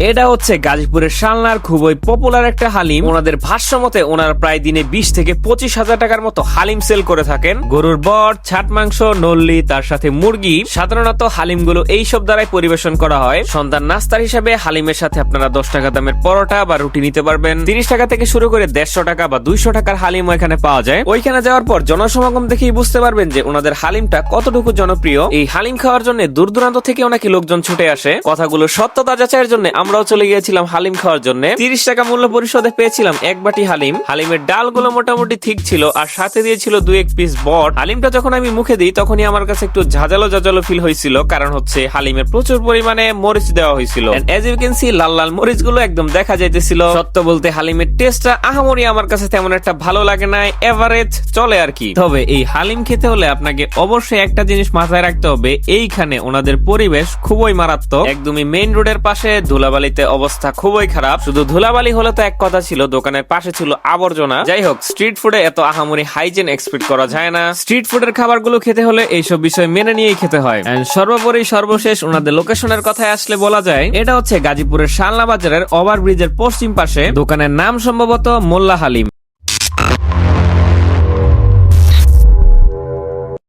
এটা হচ্ছে গাজীপুরের শালনার খুবই পপুলার একটা হালিম। ওনাদের ভাষ্য মতে ওনারা প্রায় দিনে 20 থেকে 25,000 টাকার মতো হালিম সেল করে থাকেন। গরুর বট, ছাট মাংস, নল্লি, তার সাথে মুরগি। সাধারণত হালিমগুলো এইসব দ্বারাই পরিবেশন করা হয়। সন্ধ্যার নাস্তার হিসাবে হালিমের সাথে আপনারা 10 টাকা দামের পরোটা বা রুটি নিতে পারবেন। 30 টাকা থেকে শুরু করে 150 টাকা বা 200 টাকার হালিম এখানে পাওয়া যায়। ওইখানে যাওয়ার পর জনসমাগম দেখেই বুঝতে পারবেন যে ওনাদের হালিমটা কতটুকু জনপ্রিয়। এই হালিম খাওয়ার জন্য দূর দূরান্ত থেকে নাকি লোকজন ছুটে আসে। কথাগুলো সত্যতা যাচাইয়ের জন্য আমরাও চলে গিয়েছিলাম হালিম খাওয়ার জন্য। 30 টাকা মূল্য পরিশোধে পেয়েছিলাম এক বাটি হালিম। হালিমের ডালগুলো মোটামুটি ঠিক ছিল আর সাথে দিয়েছিল 2-1 পিস বট। হালিমটা যখন আমি মুখে দিই তখনই আমার কাছে একটু ঝাঁঝালো ঝাঁঝালো ফিল হয়েছিল, কারণ হচ্ছে হালিমের প্রচুর পরিমাণে মরিচ দেওয়া হয়েছিল। এজ ইউ ক্যান সি লাল লাল মরিচ গুলো একদম দেখা যাইতেছিল। সত্য বলতে হালিমের টেস্টটা আহামরি আমার কাছে তেমন একটা ভালো লাগে না, এভারেজ চলে আর কি। তবে এই হালিম খেতে হলে আপনাকে অবশ্যই একটা জিনিস মাথায় রাখতে হবে, এইখানে ওনাদের পরিবেশ খুবই মারাত্মক। একদমই মেইন রোডের পাশে, ধুলাবালিতে অবস্থা খুবই খারাপ। শুধু ধুলাবালি হলে তো এক কথা ছিল, দোকানের পাশে ছিল আবর্জনা। যাই হোক, স্ট্রিট ফুডে এত আহামরি হাইজিন এক্সপেক্ট করা যায় না। স্ট্রিট ফুডের খাবারগুলো খেতে হলে এইসব বিষয় মেনে নিয়েই খেতে হয়। সর্বোপরি সর্বশেষ ওনাদের লোকেশনের কথায় আসলে বলা যায় এটা হচ্ছে গাজীপুরের শালনা বাজারের ওভারব্রিজের পশ্চিম পাশে। দোকানের নাম সম্ভবত মোল্লা হালিম।